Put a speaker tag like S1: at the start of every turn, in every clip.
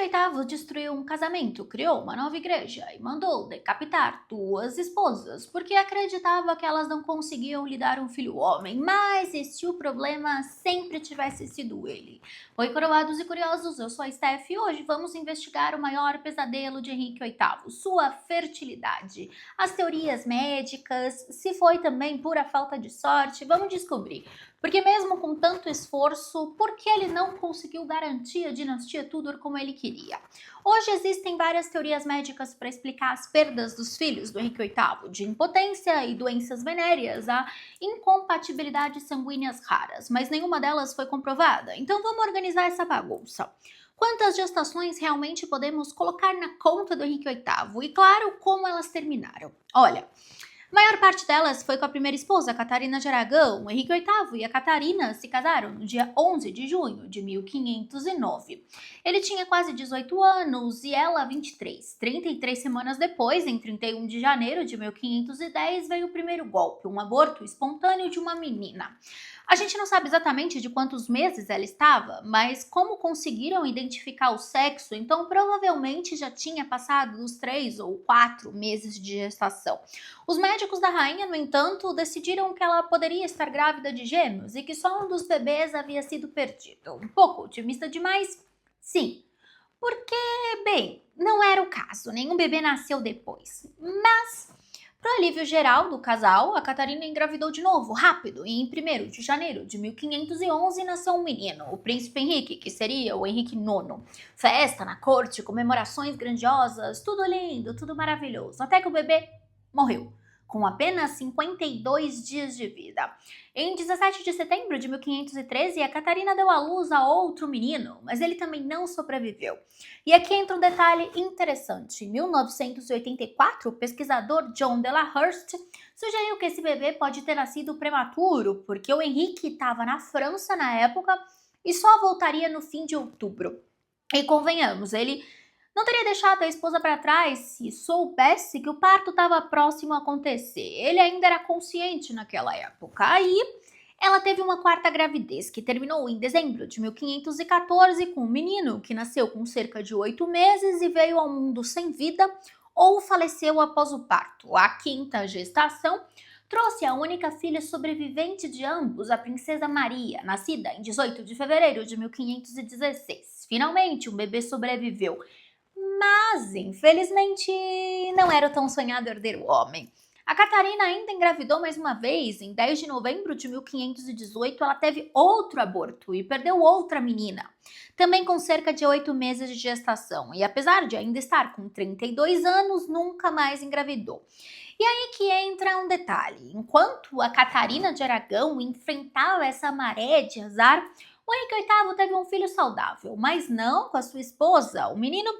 S1: VIII destruiu um casamento, criou uma nova igreja e mandou decapitar duas esposas, porque acreditava que elas não conseguiam lhe dar um filho homem, mas e se o problema sempre tivesse sido ele? Oi, coroados e curiosos, eu sou a Steph e hoje vamos investigar o maior pesadelo de Henrique VIII, sua fertilidade. As teorias médicas, se foi também pura falta de sorte, vamos descobrir. Porque mesmo com tanto esforço, por que ele não conseguiu garantir a dinastia Tudor como ele queria? Hoje existem várias teorias médicas para explicar as perdas dos filhos do Henrique VIII, de impotência e doenças venéreas a incompatibilidades sanguíneas raras, mas nenhuma delas foi comprovada. Então vamos organizar essa bagunça. Quantas gestações realmente podemos colocar na conta do Henrique VIII? E claro, como elas terminaram? Olha, a maior parte delas foi com a primeira esposa, Catarina de Aragão. O Henrique VIII e a Catarina se casaram no dia 11 de junho de 1509. Ele tinha quase 18 anos e ela 23. 33 semanas depois, em 31 de janeiro de 1510, veio o primeiro golpe, um aborto espontâneo de uma menina. A gente não sabe exatamente de quantos meses ela estava, mas como conseguiram identificar o sexo, então provavelmente já tinha passado dos 3 ou 4 meses de gestação. Os médicos da rainha, no entanto, decidiram que ela poderia estar grávida de gêmeos e que só um dos bebês havia sido perdido. Um pouco otimista demais? Sim. Porque, bem, não era o caso, nenhum bebê nasceu depois. Mas, para o alívio geral do casal, a Catarina engravidou de novo, rápido, e em 1º de janeiro de 1511 nasceu um menino, o príncipe Henrique, que seria o Henrique IX. Festa na corte, comemorações grandiosas, tudo lindo, tudo maravilhoso, até que o bebê morreu, com apenas 52 dias de vida. Em 17 de setembro de 1513, a Catarina deu à luz a outro menino, mas ele também não sobreviveu. E aqui entra um detalhe interessante. Em 1984, o pesquisador John Delahuerst sugeriu que esse bebê pode ter nascido prematuro, porque o Henrique estava na França na época e só voltaria no fim de outubro. E convenhamos, ele não teria deixado a esposa para trás se soubesse que o parto estava próximo a acontecer. Ele ainda era consciente naquela época. Aí, ela teve uma quarta gravidez, que terminou em dezembro de 1514 com um menino que nasceu com cerca de 8 meses e veio ao mundo sem vida ou faleceu após o parto. A quinta gestação trouxe a única filha sobrevivente de ambos, a princesa Maria, nascida em 18 de fevereiro de 1516. Finalmente, um bebê sobreviveu. Mas, infelizmente, não era o tão sonhado herdeiro homem. A Catarina ainda engravidou mais uma vez. Em 10 de novembro de 1518, ela teve outro aborto e perdeu outra menina, também com cerca de 8 meses de gestação. E apesar de ainda estar com 32 anos, nunca mais engravidou. E aí que entra um detalhe. Enquanto a Catarina de Aragão enfrentava essa maré de azar, o Henrique VIII teve um filho saudável, mas não com a sua esposa. O menino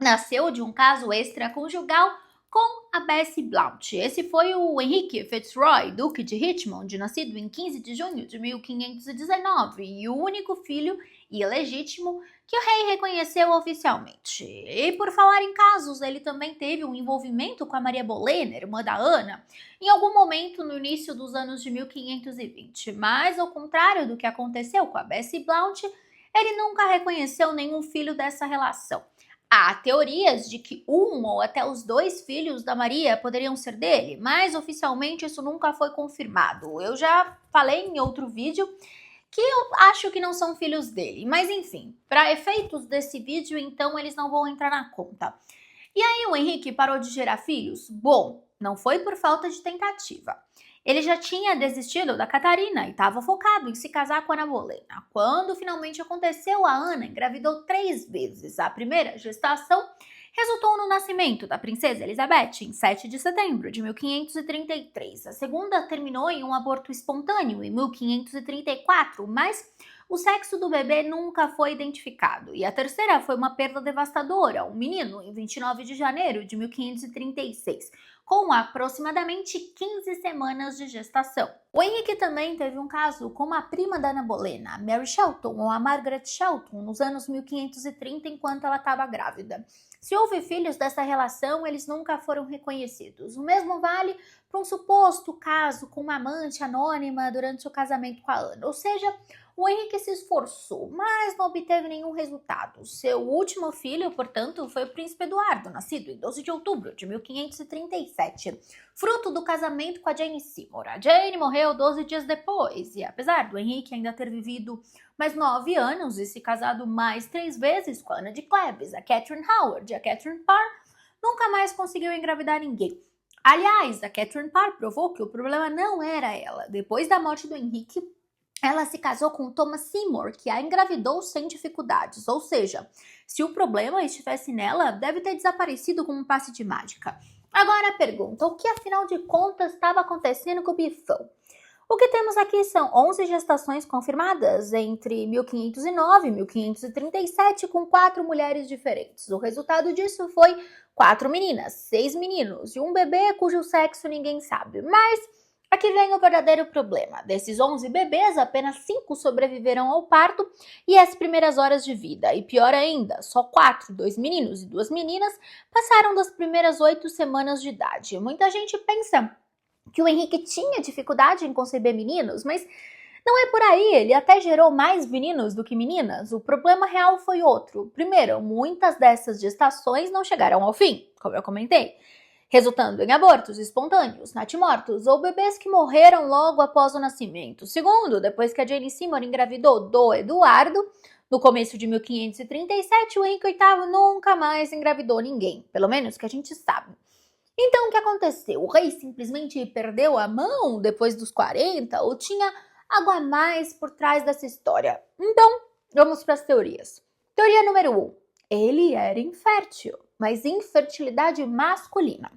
S1: nasceu de um caso extraconjugal com a Bessie Blount. Esse foi o Henrique Fitzroy, Duque de Richmond, nascido em 15 de junho de 1519, e o único filho ilegítimo que o rei reconheceu oficialmente. E por falar em casos, ele também teve um envolvimento com a Maria Boleyn, irmã da Ana, em algum momento no início dos anos de 1520. Mas, ao contrário do que aconteceu com a Bessie Blount, ele nunca reconheceu nenhum filho dessa relação. Há teorias de que um ou até os 2 filhos da Maria poderiam ser dele, mas oficialmente isso nunca foi confirmado. Eu já falei em outro vídeo que eu acho que não são filhos dele, mas enfim, para efeitos desse vídeo, então eles não vão entrar na conta. E aí o Henrique parou de gerar filhos? Bom, não foi por falta de tentativa. Ele já tinha desistido da Catarina e estava focado em se casar com a Ana Bolena. Quando finalmente aconteceu, a Ana engravidou 3 vezes. A primeira gestação resultou no nascimento da princesa Elizabeth em 7 de setembro de 1533. A segunda terminou em um aborto espontâneo em 1534, mas o sexo do bebê nunca foi identificado. E a terceira foi uma perda devastadora, um menino, em 29 de janeiro de 1536, com aproximadamente 15 semanas de gestação. O Henrique também teve um caso com uma prima da Ana Bolena, Mary Shelton, ou a Margaret Shelton, nos anos 1530, enquanto ela estava grávida. Se houve filhos dessa relação, eles nunca foram reconhecidos. O mesmo vale para um suposto caso com uma amante anônima durante o casamento com a Ana. Ou seja, O Henrique se esforçou, mas não obteve nenhum resultado. Seu último filho, portanto, foi o príncipe Eduardo, nascido em 12 de outubro de 1537, fruto do casamento com a Jane Seymour. A Jane morreu 12 dias depois, e apesar do Henrique ainda ter vivido mais 9 anos e se casado mais 3 vezes com a Ana de Cleves, a Catherine Howard e a Catherine Parr, nunca mais conseguiu engravidar ninguém. Aliás, a Catherine Parr provou que o problema não era ela. Depois da morte do Henrique, ela se casou com Thomas Seymour, que a engravidou sem dificuldades. Ou seja, se o problema estivesse nela, deve ter desaparecido com um passe de mágica. Agora a pergunta, o que afinal de contas estava acontecendo com o Bifão? O que temos aqui são 11 gestações confirmadas entre 1509 e 1537 com 4 mulheres diferentes. O resultado disso foi 4 meninas, 6 meninos e um bebê cujo sexo ninguém sabe. Mas aqui vem o verdadeiro problema. Desses 11 bebês, apenas 5 sobreviveram ao parto e às primeiras horas de vida. E pior ainda, só 4, 2 meninos e 2 meninas, passaram das primeiras 8 semanas de idade. Muita gente pensa que o Henrique tinha dificuldade em conceber meninos, mas não é por aí, ele até gerou mais meninos do que meninas. O problema real foi outro. Primeiro, muitas dessas gestações não chegaram ao fim, como eu comentei, resultando em abortos espontâneos, natimortos ou bebês que morreram logo após o nascimento. Segundo, depois que a Jane Seymour engravidou do Eduardo, no começo de 1537, o Henrique VIII nunca mais engravidou ninguém, pelo menos que a gente sabe. Então, o que aconteceu? O rei simplesmente perdeu a mão depois dos 40 ou tinha algo a mais por trás dessa história? Então, vamos para as teorias. Teoria número 1. Ele era infértil, mas infertilidade masculina.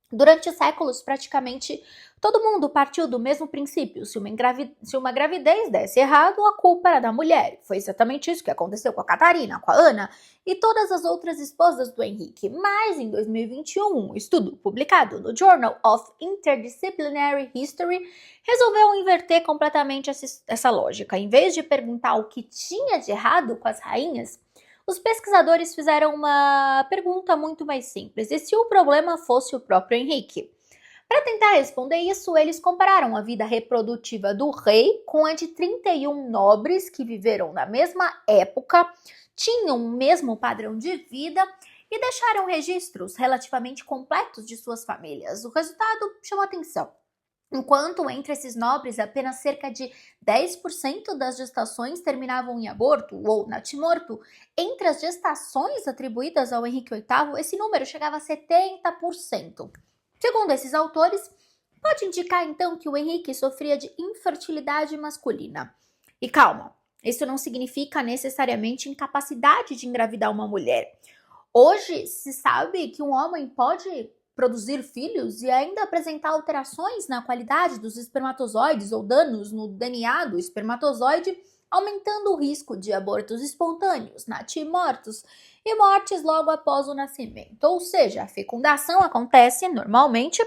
S1: Durante séculos, praticamente todo mundo partiu do mesmo princípio. Se uma gravidez desse errado, a culpa era da mulher. Foi exatamente isso que aconteceu com a Catarina, com a Ana e todas as outras esposas do Henrique. Mas em 2021, um estudo publicado no Journal of Interdisciplinary History resolveu inverter completamente essa lógica. Em vez de perguntar o que tinha de errado com as rainhas, os pesquisadores fizeram uma pergunta muito mais simples: e se o problema fosse o próprio Henrique? Para tentar responder isso, eles compararam a vida reprodutiva do rei com a de 31 nobres que viveram na mesma época, tinham o mesmo padrão de vida e deixaram registros relativamente completos de suas famílias. O resultado chamou atenção. Enquanto entre esses nobres apenas cerca de 10% das gestações terminavam em aborto ou natimorto, entre as gestações atribuídas ao Henrique VIII, esse número chegava a 70%. Segundo esses autores, pode indicar então que o Henrique sofria de infertilidade masculina. E calma, isso não significa necessariamente incapacidade de engravidar uma mulher. Hoje se sabe que um homem pode produzir filhos e ainda apresentar alterações na qualidade dos espermatozoides ou danos no DNA do espermatozoide, aumentando o risco de abortos espontâneos, natimortos e mortes logo após o nascimento. Ou seja, a fecundação acontece normalmente,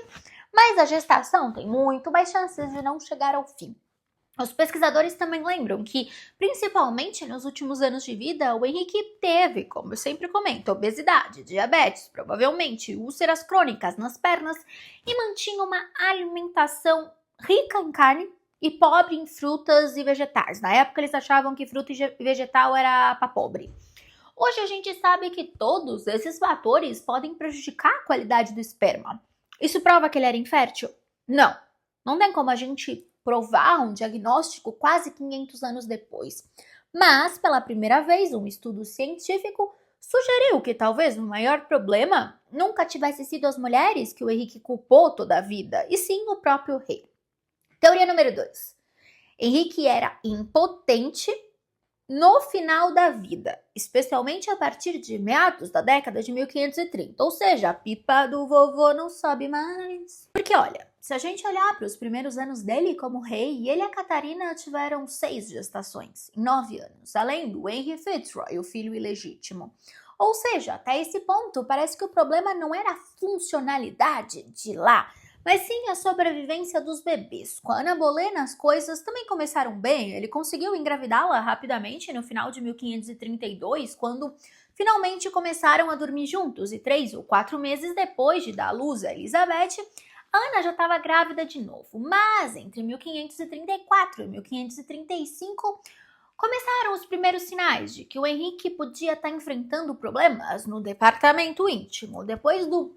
S1: mas a gestação tem muito mais chances de não chegar ao fim. Os pesquisadores também lembram que, principalmente nos últimos anos de vida, o Henrique teve, como eu sempre comento, obesidade, diabetes, provavelmente úlceras crônicas nas pernas e mantinha uma alimentação rica em carne e pobre em frutas e vegetais. Na época eles achavam que fruta e vegetal era para pobre. Hoje a gente sabe que todos esses fatores podem prejudicar a qualidade do esperma. Isso prova que ele era infértil? Não. Não tem como a gente provar um diagnóstico quase 500 anos depois. Mas, pela primeira vez, um estudo científico sugeriu que talvez o maior problema nunca tivesse sido as mulheres que o Henrique culpou toda a vida, e sim o próprio rei. Teoria número 2. Henrique era impotente no final da vida, especialmente a partir de meados da década de 1530, ou seja, a pipa do vovô não sobe mais. Porque olha, se a gente olhar para os primeiros anos dele como rei, ele e a Catarina tiveram 6 gestações em 9 anos, além do Henry Fitzroy, o filho ilegítimo. Ou seja, até esse ponto, parece que o problema não era a funcionalidade de lá, mas sim a sobrevivência dos bebês. Com a Ana Bolena, as coisas também começaram bem. Ele conseguiu engravidá-la rapidamente no final de 1532, quando finalmente começaram a dormir juntos. E 3 ou 4 meses depois de dar à luz a Elizabeth, Ana já estava grávida de novo. Mas entre 1534 e 1535, Começaram os primeiros sinais de que o Henrique podia estar enfrentando problemas no departamento íntimo. Depois do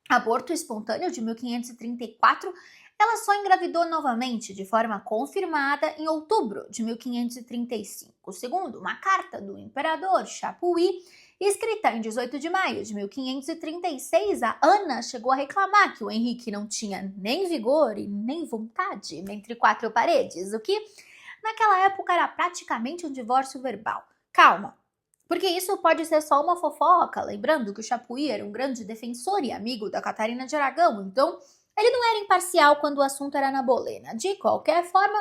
S1: aborto espontâneo de 1534, ela só engravidou novamente de forma confirmada em outubro de 1535, segundo uma carta do imperador Chapuí, escrita em 18 de maio de 1536. A Ana chegou a reclamar que o Henrique não tinha nem vigor e nem vontade entre quatro paredes, o que naquela época era praticamente um divórcio verbal. Calma, porque isso pode ser só uma fofoca, lembrando que o Chapuí era um grande defensor e amigo da Catarina de Aragão, então ele não era imparcial quando o assunto era na Bolena. De qualquer forma,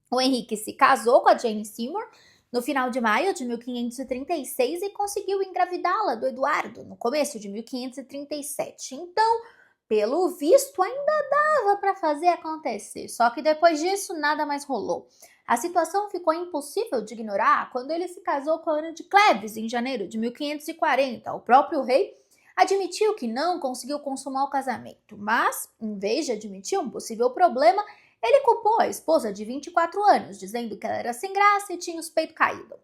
S1: o Henrique se casou com a Jane Seymour no final de maio de 1536 e conseguiu engravidá-la do Eduardo no começo de 1537. Então, pelo visto, ainda dava para fazer acontecer, só que depois disso nada mais rolou. A situação ficou impossível de ignorar quando ele se casou com a Ana de Cleves em janeiro de 1540. O próprio rei admitiu que não conseguiu consumar o casamento, mas, em vez de admitir um possível problema, ele culpou a esposa de 24 anos, dizendo que ela era sem graça e tinha os peitos caídos.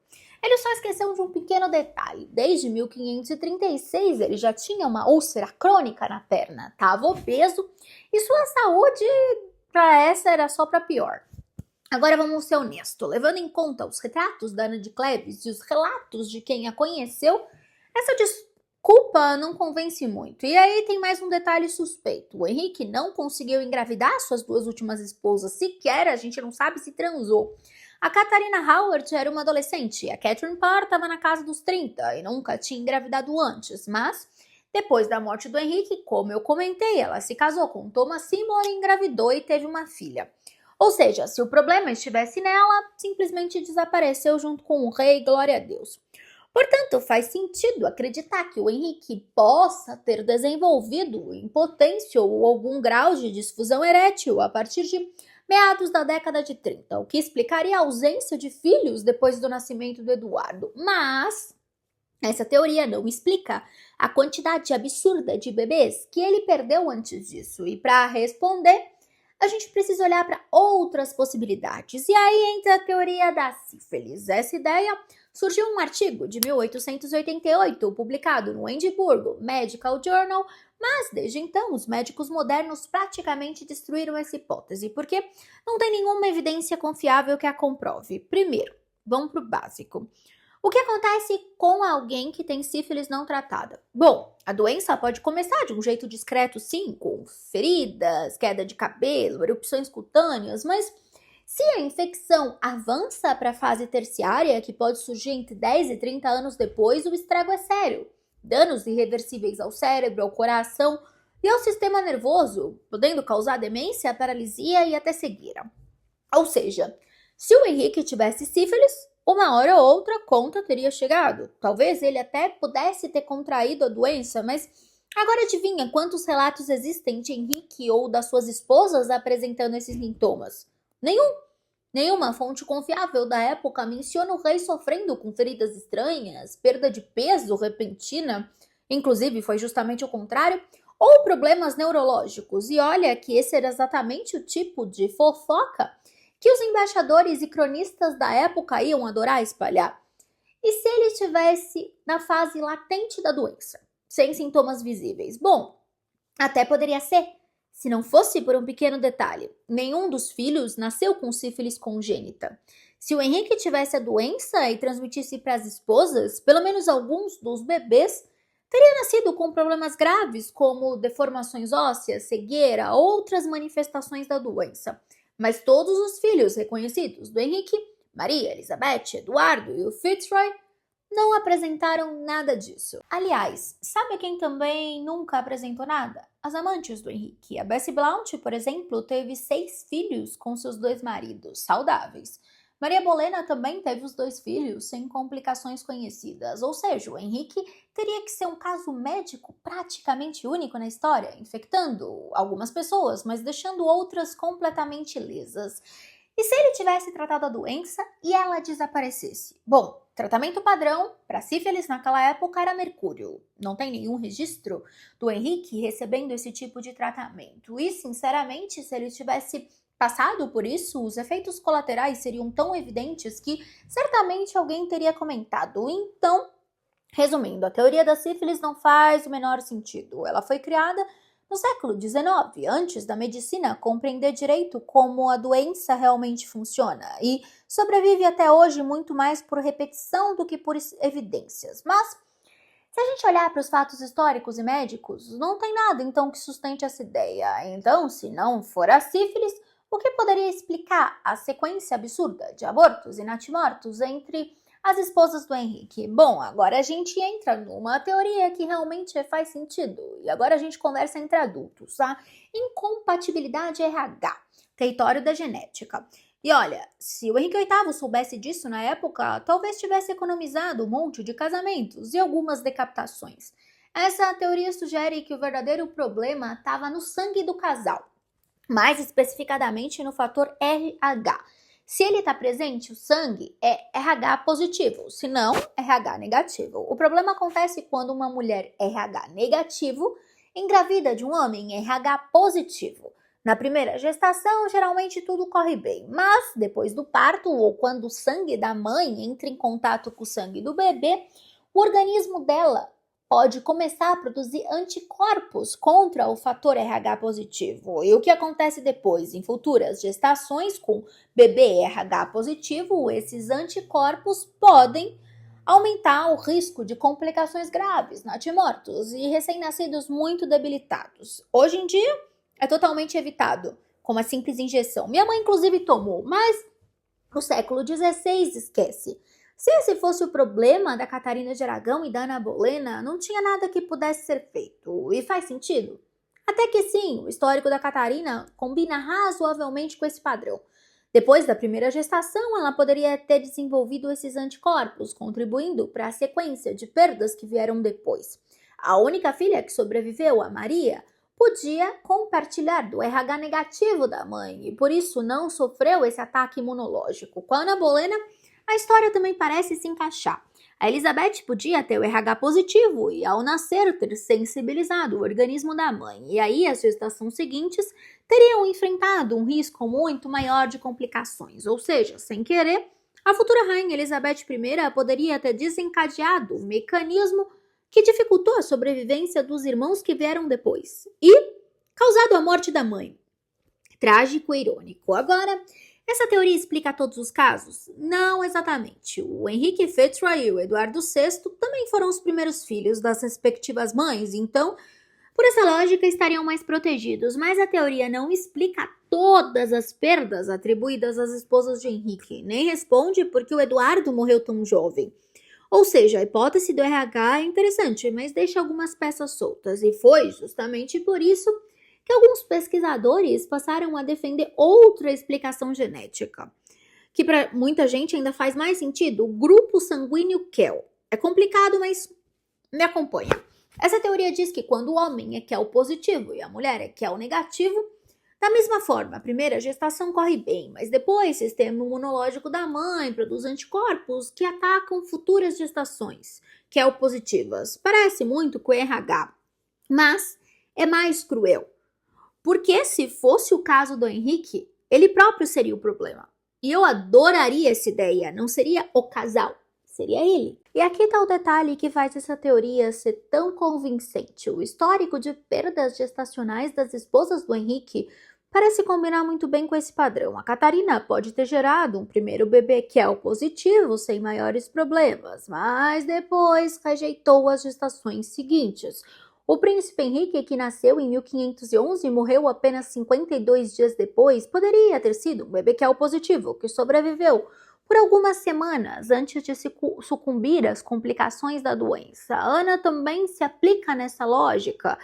S1: Ele só esqueceu de um pequeno detalhe. Desde 1536 ele já tinha uma úlcera crônica na perna, estava obeso e sua saúde para essa era só para pior. Agora vamos ser honestos, levando em conta os retratos da Ana de Cleves e os relatos de quem a conheceu, essa desculpa não convence muito. E aí tem mais um detalhe suspeito. O Henrique não conseguiu engravidar suas duas últimas esposas, sequer a gente não sabe se transou. A Catarina Howard era uma adolescente, a Catherine Parr estava na casa dos 30 e nunca tinha engravidado antes, mas depois da morte do Henrique, como eu comentei, ela se casou com Thomas Seymour, engravidou e teve uma filha. Ou seja, se o problema estivesse nela, simplesmente desapareceu junto com o rei, glória a Deus. Portanto, faz sentido acreditar que o Henrique possa ter desenvolvido impotência ou algum grau de disfunção erétil a partir de meados da década de 30, o que explicaria a ausência de filhos depois do nascimento do Eduardo. Mas essa teoria não explica a quantidade absurda de bebês que ele perdeu antes disso. E para responder, a gente precisa olhar para outras possibilidades. E aí entra a teoria da sífilis. Essa ideia surgiu em um artigo de 1888, publicado no Edimburgo Medical Journal, mas desde então os médicos modernos praticamente destruíram essa hipótese, porque não tem nenhuma evidência confiável que a comprove. Primeiro, vamos para o básico. O que acontece com alguém que tem sífilis não tratada? Bom, a doença pode começar de um jeito discreto, sim, com feridas, queda de cabelo, erupções cutâneas, mas se a infecção avança para a fase terciária, que pode surgir entre 10 e 30 anos depois, o estrago é sério. Danos irreversíveis ao cérebro, ao coração e ao sistema nervoso, podendo causar demência, paralisia e até cegueira. Ou seja, se o Henrique tivesse sífilis, uma hora ou outra a conta teria chegado. Talvez ele até pudesse ter contraído a doença, mas agora adivinha quantos relatos existem de Henrique ou das suas esposas apresentando esses sintomas? Nenhuma fonte confiável da época menciona o rei sofrendo com feridas estranhas, perda de peso repentina, inclusive foi justamente o contrário, ou problemas neurológicos. E olha que esse era exatamente o tipo de fofoca que os embaixadores e cronistas da época iam adorar espalhar. E se ele estivesse na fase latente da doença, sem sintomas visíveis? Bom, até poderia ser, se não fosse por um pequeno detalhe. Nenhum dos filhos nasceu com sífilis congênita. Se o Henrique tivesse a doença e transmitisse para as esposas, pelo menos alguns dos bebês teria nascido com problemas graves, como deformações ósseas, cegueira, outras manifestações da doença. Mas todos os filhos reconhecidos do Henrique, Maria, Elizabeth, Eduardo e o Fitzroy, não apresentaram nada disso. Aliás, sabe quem também nunca apresentou nada? As amantes do Henrique. A Bessie Blount, por exemplo, teve 6 filhos com seus 2 maridos, saudáveis. Maria Bolena também teve os 2 filhos sem complicações conhecidas, ou seja, o Henrique teria que ser um caso médico praticamente único na história, infectando algumas pessoas, mas deixando outras completamente lisas. E se ele tivesse tratado a doença e ela desaparecesse? Bom, tratamento padrão para sífilis naquela época era mercúrio. Não tem nenhum registro do Henrique recebendo esse tipo de tratamento. E, sinceramente, se ele tivesse passado por isso, os efeitos colaterais seriam tão evidentes que certamente alguém teria comentado. Então, resumindo, a teoria da sífilis não faz o menor sentido. Ela foi criada no século XIX, antes da medicina compreender direito como a doença realmente funciona, e sobrevive até hoje muito mais por repetição do que por evidências. Mas, se a gente olhar para os fatos históricos e médicos, não tem nada então que sustente essa ideia. Então, se não for a sífilis, o que poderia explicar a sequência absurda de abortos e natimortos entre as esposas do Henrique? Bom, agora a gente entra numa teoria que realmente faz sentido. E agora a gente conversa entre adultos, tá? Incompatibilidade RH, território da genética. E olha, se o Henrique VIII soubesse disso na época, talvez tivesse economizado um monte de casamentos e algumas decapitações. Essa teoria sugere que o verdadeiro problema estava no sangue do casal, mais especificadamente no fator RH. Se ele está presente, o sangue é RH positivo, se não, RH negativo. O problema acontece quando uma mulher RH negativo engravida de um homem RH positivo. Na primeira gestação, geralmente tudo corre bem, mas depois do parto ou quando o sangue da mãe entra em contato com o sangue do bebê, o organismo dela pode começar a produzir anticorpos contra o fator RH positivo. E o que acontece depois? Em futuras gestações com bebê RH positivo, esses anticorpos podem aumentar o risco de complicações graves, natimortos e recém-nascidos muito debilitados. Hoje em dia, é totalmente evitado com uma simples injeção. Minha mãe, inclusive, tomou, mas no século XVI, esquece. Se esse fosse o problema da Catarina de Aragão e da Ana Bolena, não tinha nada que pudesse ser feito. E faz sentido? Até que sim, o histórico da Catarina combina razoavelmente com esse padrão. Depois da primeira gestação, ela poderia ter desenvolvido esses anticorpos, contribuindo para a sequência de perdas que vieram depois. A única filha que sobreviveu, a Maria, podia compartilhar do RH negativo da mãe e por isso não sofreu esse ataque imunológico. Com a Ana Bolena, a história também parece se encaixar. A Elizabeth podia ter o RH positivo e ao nascer ter sensibilizado o organismo da mãe e aí as gestações seguintes teriam enfrentado um risco muito maior de complicações, ou seja, sem querer, a futura rainha Elizabeth I poderia ter desencadeado um mecanismo que dificultou a sobrevivência dos irmãos que vieram depois e causado a morte da mãe. Trágico e irônico. Agora, essa teoria explica todos os casos? Não exatamente. O Henrique Fitzroy e o Eduardo VI também foram os primeiros filhos das respectivas mães, então, por essa lógica, estariam mais protegidos, mas a teoria não explica todas as perdas atribuídas às esposas de Henrique, nem responde porque o Eduardo morreu tão jovem. Ou seja, a hipótese do RH é interessante, mas deixa algumas peças soltas. E foi justamente por isso que alguns pesquisadores passaram a defender outra explicação genética, que para muita gente ainda faz mais sentido, o grupo sanguíneo Kell. É complicado, mas me acompanha. Essa teoria diz que quando o homem é Kell positivo e a mulher é Kell negativo, da mesma forma, a primeira gestação corre bem, mas depois o sistema imunológico da mãe produz anticorpos que atacam futuras gestações, que é o positivas. Parece muito com o RH, mas é mais cruel. Porque se fosse o caso do Henrique, ele próprio seria o problema. E eu adoraria essa ideia, não seria o casal, seria ele. E aqui está o detalhe que faz essa teoria ser tão convincente. O histórico de perdas gestacionais das esposas do Henrique parece combinar muito bem com esse padrão. A Catarina pode ter gerado um primeiro bebê Kell positivo sem maiores problemas, mas depois rejeitou as gestações seguintes. O príncipe Henrique, que nasceu em 1511 e morreu apenas 52 dias depois, poderia ter sido um bebê Kell positivo, que sobreviveu por algumas semanas antes de sucumbir às complicações da doença. A Ana também se aplica nessa lógica.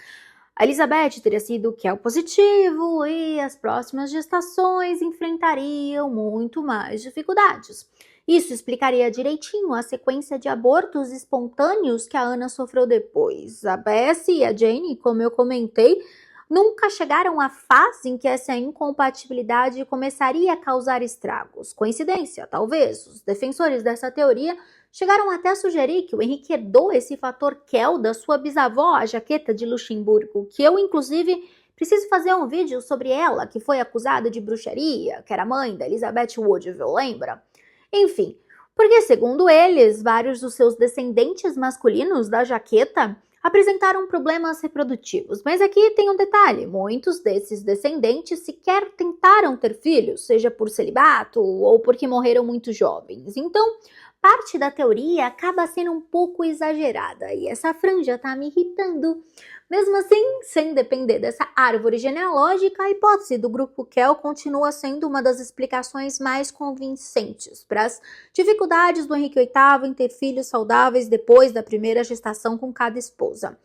S1: A Elizabeth teria sido Kell positivo e as próximas gestações enfrentariam muito mais dificuldades. Isso explicaria direitinho a sequência de abortos espontâneos que a Ana sofreu depois. A Bess e a Jane, como eu comentei, nunca chegaram à fase em que essa incompatibilidade começaria a causar estragos. Coincidência, talvez. Os defensores dessa teoria chegaram até a sugerir que o Henrique herdou esse fator Kell da sua bisavó, a Jaqueta de Luxemburgo, que eu, inclusive, Preciso fazer um vídeo sobre ela, que foi acusada de bruxaria, que era mãe da Elizabeth Woodville, lembra? Enfim, porque segundo eles, vários dos seus descendentes masculinos da jaqueta apresentaram problemas reprodutivos. Mas aqui tem um detalhe, muitos desses descendentes sequer tentaram ter filhos, seja por celibato ou porque morreram muito jovens. Então, parte da teoria acaba sendo um pouco exagerada e essa franja tá me irritando. Mesmo assim, sem depender dessa árvore genealógica, a hipótese do grupo Kell continua sendo uma das explicações mais convincentes para as dificuldades do Henrique VIII em ter filhos saudáveis depois da primeira gestação com cada esposa.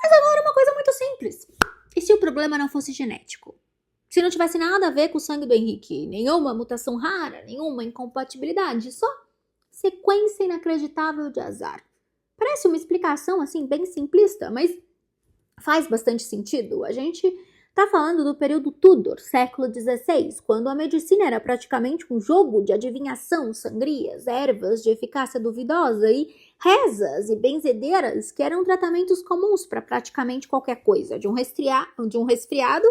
S1: Mas agora uma coisa muito simples. E se o problema não fosse genético? Se não tivesse nada a ver com o sangue do Henrique, nenhuma mutação rara, nenhuma incompatibilidade, só sequência inacreditável de azar. Parece uma explicação assim bem simplista, mas faz bastante sentido. A gente está falando do período Tudor, século XVI, quando a medicina era praticamente um jogo de adivinhação, sangrias, ervas de eficácia duvidosa e rezas e benzedeiras que eram tratamentos comuns para praticamente qualquer coisa, de um resfriado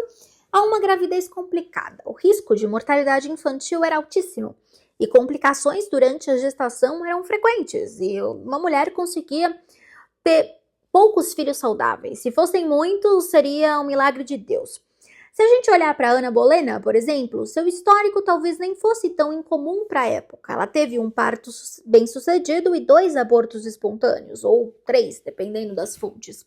S1: a uma gravidez complicada. O risco de mortalidade infantil era altíssimo e complicações durante a gestação eram frequentes e uma mulher conseguia ter poucos filhos saudáveis. Se fossem muitos, seria um milagre de Deus. Se a gente olhar para Ana Bolena, por exemplo, seu histórico talvez nem fosse tão incomum para a época. Ela teve um parto bem-sucedido e 2 abortos espontâneos, ou 3, dependendo das fontes.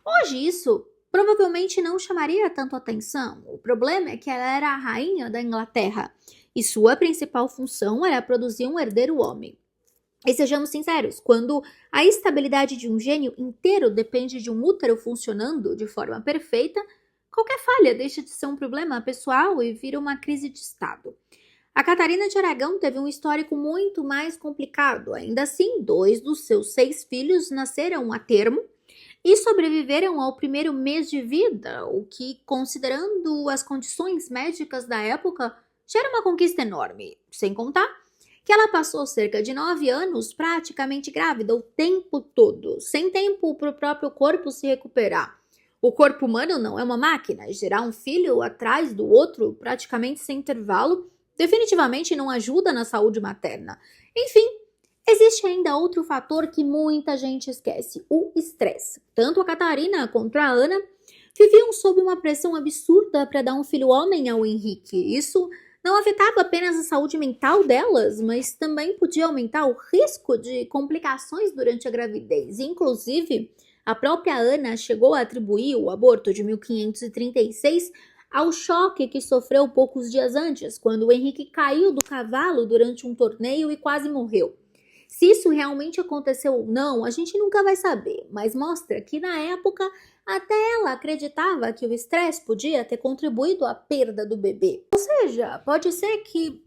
S1: Hoje isso provavelmente não chamaria tanto atenção. O problema é que ela era a rainha da Inglaterra e sua principal função era produzir um herdeiro homem. E sejamos sinceros, quando a estabilidade de um gênio inteiro depende de um útero funcionando de forma perfeita, qualquer falha deixa de ser um problema pessoal e vira uma crise de Estado. A Catarina de Aragão teve um histórico muito mais complicado. Ainda assim, 2 dos seus 6 filhos nasceram a termo e sobreviveram ao primeiro mês de vida, o que, considerando as condições médicas da época, já era uma conquista enorme. Sem contar que ela passou cerca de 9 anos praticamente grávida o tempo todo, sem tempo para o próprio corpo se recuperar. O corpo humano não é uma máquina, gerar um filho atrás do outro praticamente sem intervalo definitivamente não ajuda na saúde materna. Enfim, existe ainda outro fator que muita gente esquece, o estresse. Tanto a Catarina quanto a Ana viviam sob uma pressão absurda para dar um filho homem ao Henrique. Isso não afetava apenas a saúde mental delas, mas também podia aumentar o risco de complicações durante a gravidez. Inclusive, a própria Ana chegou a atribuir o aborto de 1536 ao choque que sofreu poucos dias antes, quando o Henrique caiu do cavalo durante um torneio e quase morreu. Se isso realmente aconteceu ou não, a gente nunca vai saber, mas mostra que na época até ela acreditava que o estresse podia ter contribuído à perda do bebê. Ou seja, pode ser que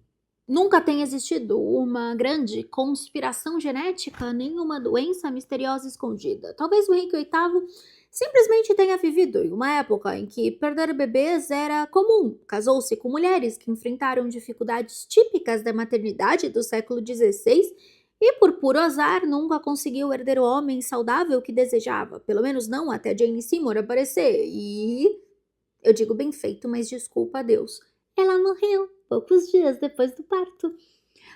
S1: nunca tenha existido uma grande conspiração genética, nenhuma doença misteriosa escondida. Talvez o Henrique VIII simplesmente tenha vivido em uma época em que perder bebês era comum. Casou-se com mulheres que enfrentaram dificuldades típicas da maternidade do século XVI e, por puro azar, nunca conseguiu herder o homem saudável que desejava. Pelo menos não até Jane Seymour aparecer. E eu digo bem feito, mas desculpa a Deus, ela morreu poucos dias depois do parto.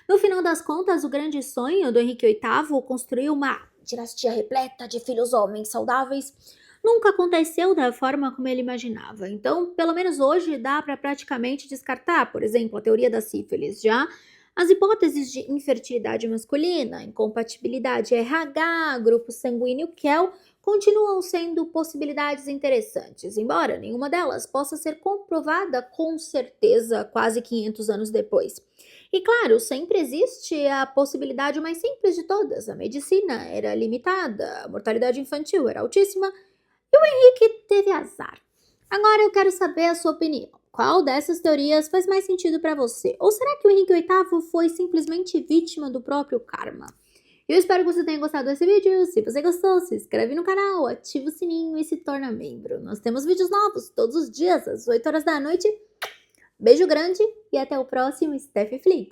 S1: No final das contas, o grande sonho do Henrique VIII, construir uma dinastia repleta de filhos homens saudáveis, nunca aconteceu da forma como ele imaginava. Então, pelo menos hoje, dá para praticamente descartar, por exemplo, a teoria da sífilis. Já as hipóteses de infertilidade masculina, incompatibilidade RH, grupo sanguíneo Kell, continuam sendo possibilidades interessantes, embora nenhuma delas possa ser comprovada com certeza quase 500 anos depois. E claro, sempre existe a possibilidade mais simples de todas. A medicina era limitada, a mortalidade infantil era altíssima e o Henrique teve azar. Agora eu quero saber a sua opinião. Qual dessas teorias faz mais sentido para você? Ou será que o Henrique VIII foi simplesmente vítima do próprio karma? Eu espero que você tenha gostado desse vídeo. Se você gostou, se inscreve no canal, ativa o sininho e se torna membro. Nós temos vídeos novos todos os dias, às 8 horas da noite. Beijo grande e até o próximo Steph Flix.